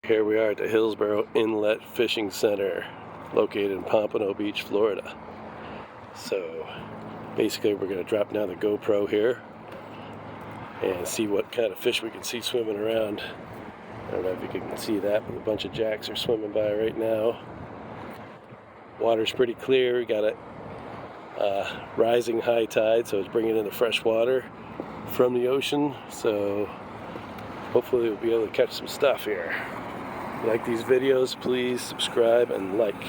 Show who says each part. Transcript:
Speaker 1: Here we are at the Hillsboro Inlet Fishing Center, located in Pompano Beach, Florida. So basically we're going to drop down the GoPro here and see what kind of fish we can see swimming around. I don't know if you can see that, but a bunch of jacks are swimming by right now. Water's pretty clear. We got a rising high tide, so it's bringing in the fresh water from the ocean. So hopefully we'll be able to catch some stuff here. If you like these videos, please subscribe and like.